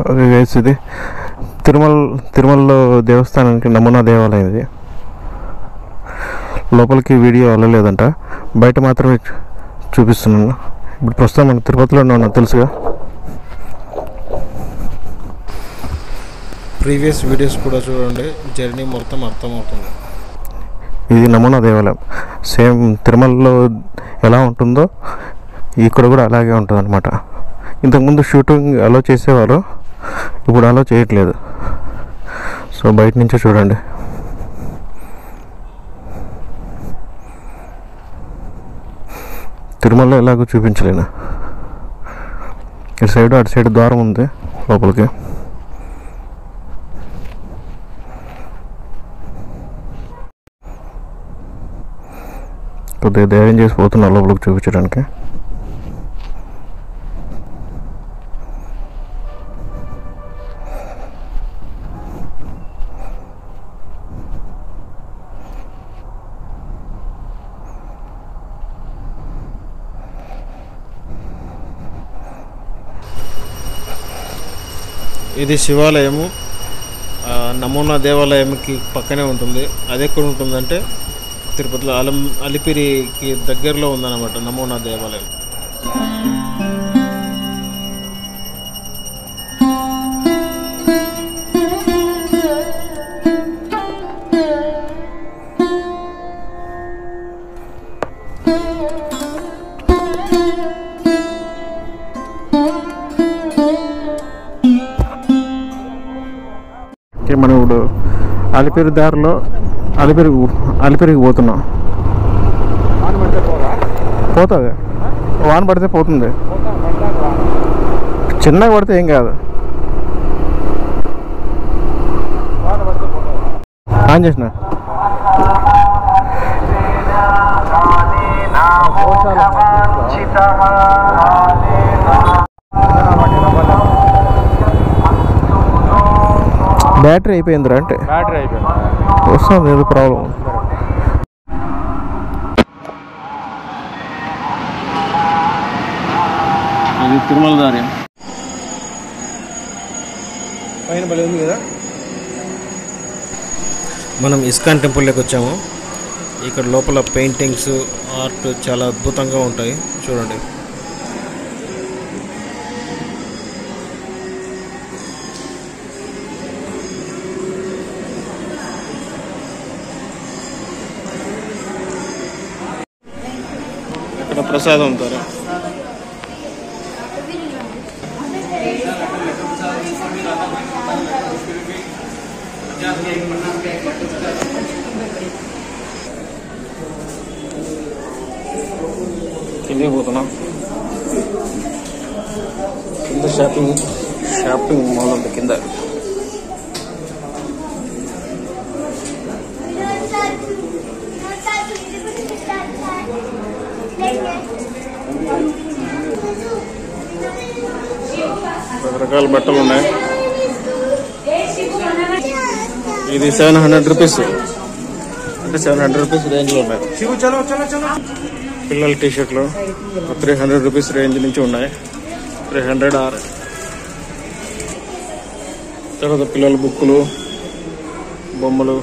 Okay guys, ఇది తిరుమలలో దేవస్థానానికి నమూనా దేవాలయం. ఇది లోపలికి వీడియో వెళ్ళలేదంట, బయట మాత్రమే చూపిస్తున్నాను. ఇప్పుడు ప్రస్తుతం మనం తిరుపతిలోనే ఉన్నాం, తెలుసుగా. ప్రీవియస్ వీడియోస్ కూడా చూడండి, జర్నీ మొత్తం అర్థమవుతుంది. ఇది నమూనా దేవాలయం, సేమ్ తిరుమలలో ఎలా ఉంటుందో ఇక్కడ కూడా అలాగే ఉంటుంది అనమాట. ఇంతకుముందు షూటింగ్ అలో చేసేవారు, ఇప్పుడు అలో చేయట్లేదు. సో బయట నుంచే చూడండి. తిరుమలలో ఎలాగో చూపించలేను. ఇటు సైడ్ అటు సైడ్ ద్వారం ఉంది లోపలికి. కొద్దిగా ధైర్యం చేసి పోతున్నా లోపలికి చూపించడానికి. ఇది శివాలయము, నమూనా దేవాలయంకి పక్కనే ఉంటుంది. అది ఎక్కడ ఉంటుందంటే తిరుపతిలో అలిపిరికి దగ్గరలో ఉందన్నమాట నమూనా దేవాలయం. మనం ఇప్పుడు అలిపిరి దారిలో అలిపిరికి పోతున్నాం. పోతుంది, వాన పడితే పోతుంది. చిన్నగా పడితే ఏం కాదు. ఆన్ చేసిన బ్యాటరీ అయిపోయిందిరా, అంటే వస్తుంది ఏదో ప్రాబ్లం. ఇది తిరుమల దారి పైన బలి ఉంది కదా. మనం ఇస్కాన్ టెంపుల్లోకి వచ్చాము. ఇక్కడ లోపల పెయింటింగ్స్, ఆర్ట్ చాలా అద్భుతంగా ఉంటాయి, చూడండి. ఇక్కడ ప్రసాదం ద్వారా కిందకి పోతున్నాం. కింద షాపింగ్ మాల్ ఉంది కింద. రకరకాల బట్టలు ఉన్నాయి. ఇది 700 రూపీస్, అంటే 700 రూపీస్ రేంజ్లో ఉన్నాయి. పిల్లల టీషర్ట్లు 300 రూపీస్ రేంజ్ నుంచి ఉన్నాయి. 300 ఆర్. తర్వాత పిల్లల బుక్కులు, బొమ్మలు,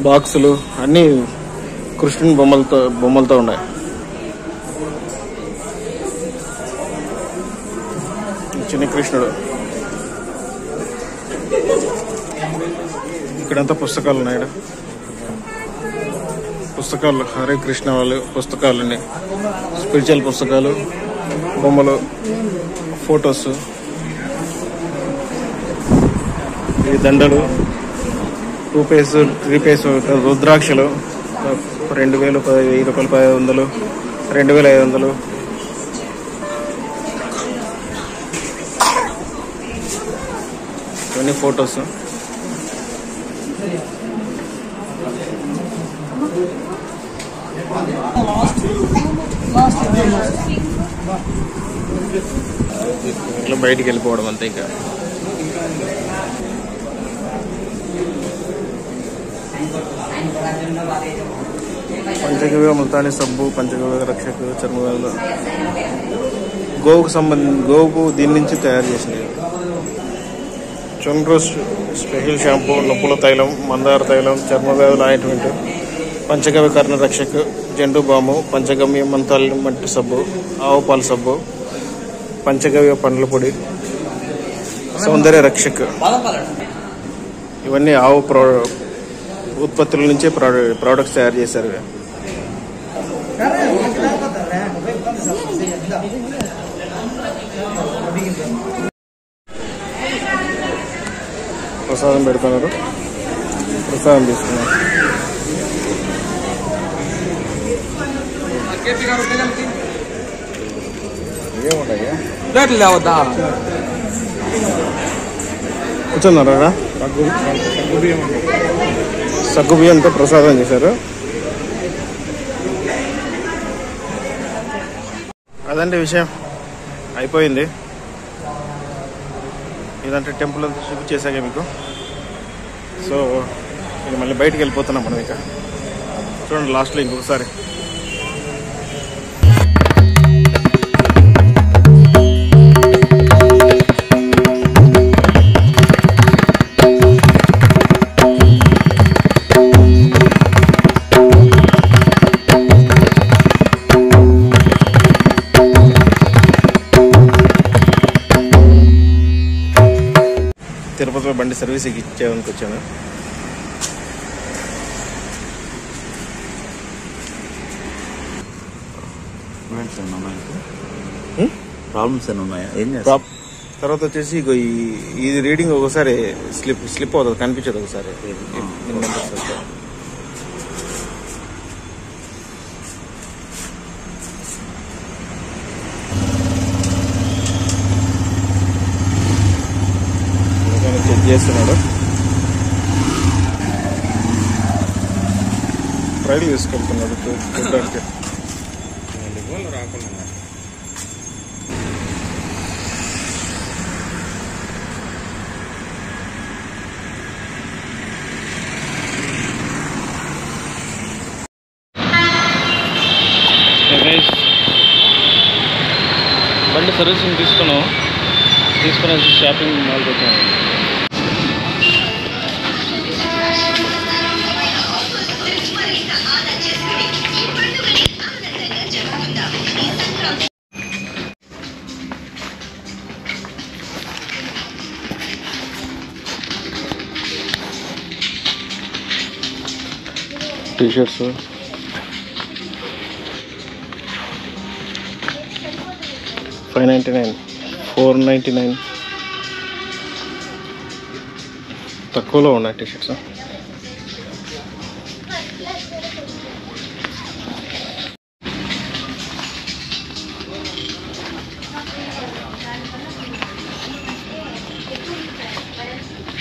బాక్సులు అన్నీ కృష్ణుని బొమ్మలతో ఉన్నాయి. చిన్న కృష్ణుడు. ఇక్కడంతా పుస్తకాలు ఉన్నాయి. పుస్తకాలు హరే కృష్ణ వాళ్ళు పుస్తకాలన్నీ, స్పిరిచువల్ పుస్తకాలు, బొమ్మలు, ఫొటోస్. ఈ దండలు 2 పేస్ 3 పేస్ రుద్రాక్షలు 2000, 1000 రూపాయలు, 500, 2500. ఇవన్నీ ఫొటోస్. ఇట్లా బయటికి వెళ్ళిపోవడం అంతే. ఇంకా పంచగవ్య ముల్తానీ సబ్బు, పంచగవ్య రక్షకు, చర్మవేలు, గోవుకు దీని నుంచి తయారు చేసినవి. చుండ్రు స్పెషల్ షాంపూ, నొప్పుల తైలం, మందార తైలం, చర్మవ్యాధుల ఆయింట్మెంట్, పంచగవ్య కర్ణ రక్షక్, జండు బాము, పంచగవ్య మంతాల మట్టి సబ్బు, ఆవు పాల సబ్బు, పంచగవ్య పండ్ల పొడి, సౌందర్య రక్షక్. ఇవన్నీ ఆవు ఉత్పత్తుల నుంచే ప్రోడక్ట్స్ తయారు చేశారు. ప్రసాదం పెడుతున్నారు, ప్రసాదం తీసుకున్నారు. కూర్చున్నారా? సగ్గు బియ్యంతో ప్రసాదం చేశారు. అదండి విషయం, అయిపోయింది. ఇదంటే టెంపుల్ అంతా చూపించేసాక మీకు. సో ఇక మళ్ళీ బయటికి వెళ్ళిపోతున్నాం మనం. ఇక చూడండి లాస్ట్లో ఇంకొకసారి. తిరుపతిలో బండి సర్వీస్కి ఇచ్చేదానికి వచ్చాను. ప్రాబ్లమ్స్ ఏమైనా ఉన్నాయా? ఏం తర్వాత వచ్చేసి ఇది రీడింగ్ ఒకసారి స్లిప్ అవుతుంది, కనిపించదు ఒకసారి. చెక్ చేస్తున్నాడు. ట్రైల్ తీసుకెళ్తున్నాడు చూడడానికి. బండి సర్వీసింగ్ తీసుకుని షాపింగ్ మాల్కి వచ్చాను. టీషర్ట్స్, $599, $499 తక్కువలో ఉన్నాయి టీషర్ట్స్.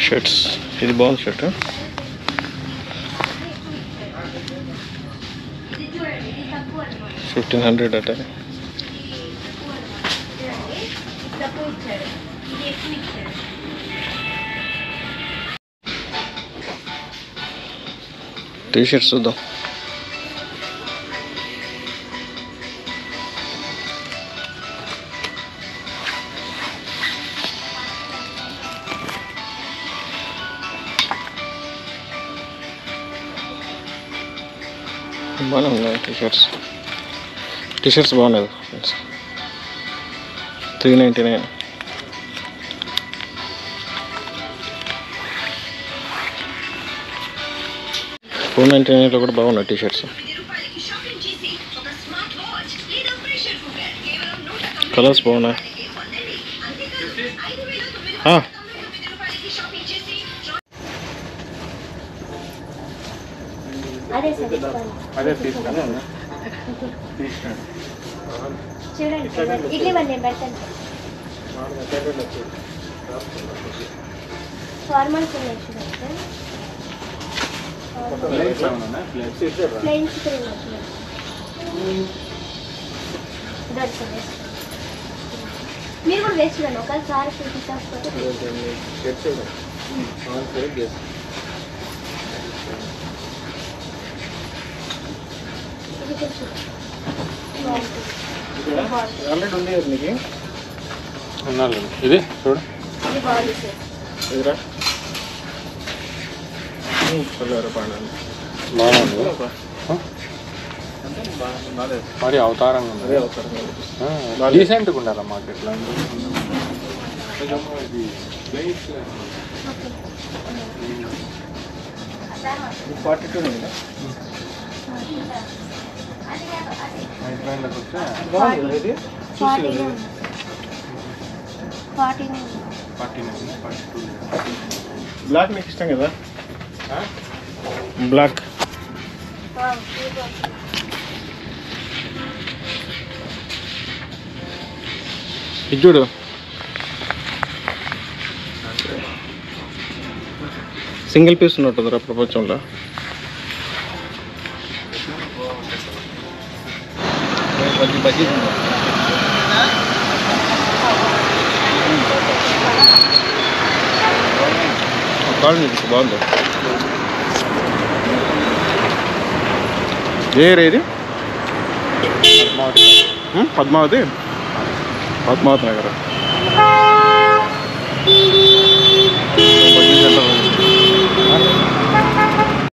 షర్ట్స్, ఇది బాగుంది షర్ట్. $1,500 అట. టీషర్ట్స్ చూద్దాం. బాగానే ఉన్నాయి టీషర్ట్స్ బాగున్నాయి. $399. $499 కూడా బాగున్నాయి టీషర్ట్స్. కలర్స్ బాగున్నాయి. అదే తీసుకుని చూడండి ఇడ్లీ వన్ పెట్టండి. ఫార్మల్ ప్లేన్స్ మీరు కూడా వేస్ట్ చూడండి. ఒకసారి చూపించకపోతే ఆల్రెడీ ఉంది కదా నీకు ఉన్నాను. ఇది చూడు ఇది బాగుంది సార్. ఎదురా పండు బాగుంది. మరి అవతారంగా ఉంది. అదే అవుతారు డీసెంట్గా ఉండాలి మార్కెట్లో. ఇది 42 ఉంది కదా బాగుంది కదా ఇది. 49. బ్లాక్ నీకు ఇష్టం కదా బ్లాక్ ఇది చూడు సింగిల్ పీస్ ఉన్నట్టుందిరా ప్రపంచంలో. బాగుంది. ఏ ఇది పద్మావతి నగర్.